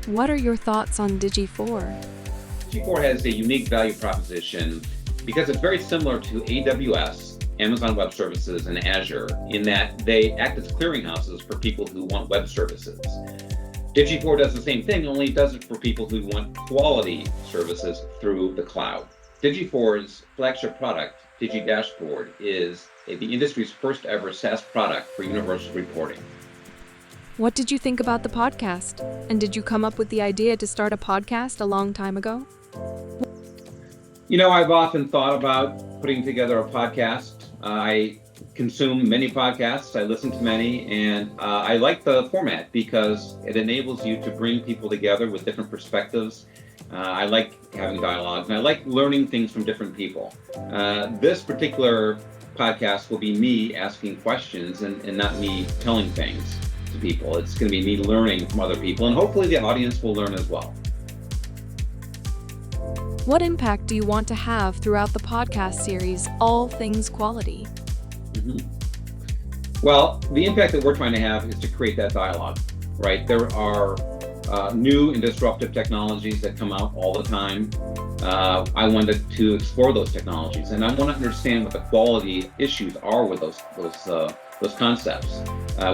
What are your thoughts on Digi4? G4 has a unique value proposition because it's very similar to AWS, Amazon Web Services, and Azure in that they act as clearinghouses for people who want web services. Digi4 does the same thing, only it does it for people who want quality services through the cloud. Digi4's flagship product, Digi Dashboard, is the industry's first ever SaaS product for universal reporting. What did you think about the podcast? And did you come up with the idea to start a podcast a long time ago? I've often thought about putting together a podcast. I consume many podcasts, I listen to many, and I like the format because it enables you to bring people together with different perspectives. I like having dialogues, and I like learning things from different people. This particular podcast will be me asking questions and not me telling things to people. It's going to be me learning from other people, and hopefully the audience will learn as well. What impact do you want to have throughout the podcast series, All Things Quality? Well, the impact that we're trying to have is to create that dialogue, right? There are new and disruptive technologies that come out all the time. I wanted to explore those technologies, and I want to understand what the quality issues are with those concepts.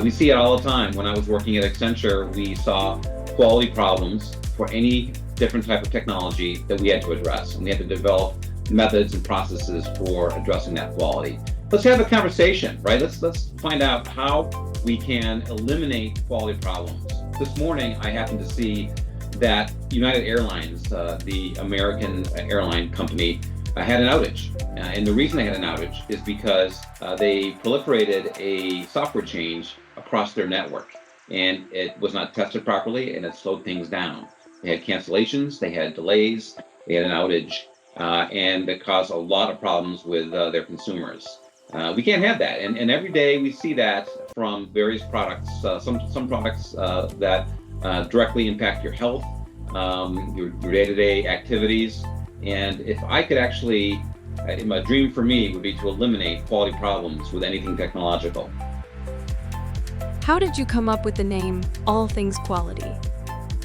We see it all the time. When I was working at Accenture, we saw quality problems for any different type of technology that we had to address, and we had to develop methods and processes for addressing that quality. Let's have a conversation, right? Let's find out how we can eliminate quality problems. This morning, I happened to see that United Airlines, the American airline company, had an outage. And the reason they had an outage is because they proliferated a software change across their network, and it was not tested properly, and it slowed things down. They had cancellations, they had delays, they had an outage, and it caused a lot of problems with their consumers. We can't have that, and every day we see that from various products. Some products that directly impact your health, your day-to-day activities. And if I could actually, my dream for me would be to eliminate quality problems with anything technological. How did you come up with the name All Things Quality?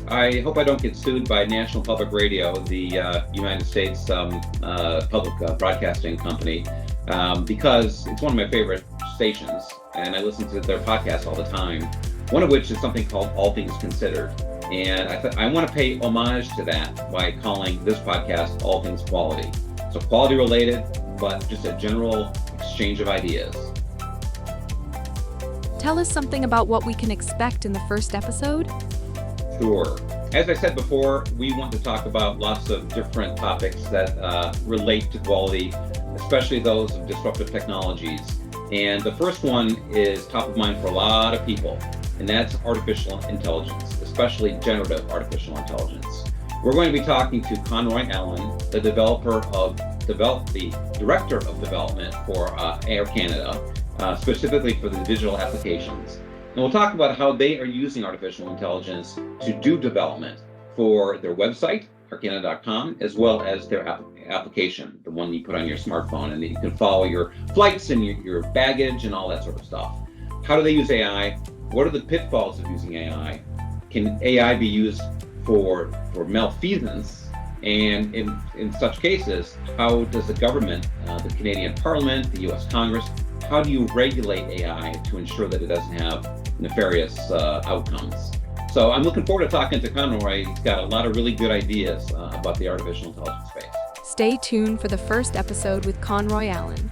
I hope I don't get sued by National Public Radio, the United States public broadcasting company, because it's one of my favorite stations, and I listen to their podcasts all the time, one of which is something called All Things Considered. And I want to pay homage to that by calling this podcast All Things Quality. So quality related, but just a general exchange of ideas. Tell us something about what we can expect in the first episode. Sure. As I said before, we want to talk about lots of different topics that relate to quality, especially those of disruptive technologies. And the first one is top of mind for a lot of people, and that's artificial intelligence, especially generative artificial intelligence. We're going to be talking to Conroy Allen, the director of development for Air Canada, specifically for the digital applications. And we'll talk about how they are using artificial intelligence to do development for their website, aircanada.com, as well as their application, the one you put on your smartphone, and you can follow your flights and your baggage and all that sort of stuff. How do they use AI? What are the pitfalls of using AI? Can AI be used for malfeasance? And in such cases, how does the government, the Canadian Parliament, the US Congress, how do you regulate AI to ensure that it doesn't have nefarious outcomes? So I'm looking forward to talking to Conroy. He's got a lot of really good ideas about the artificial intelligence space. Stay tuned for the first episode with Conroy Allen.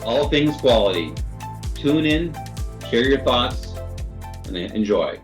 All Things Quality. Tune in, share your thoughts, and enjoy.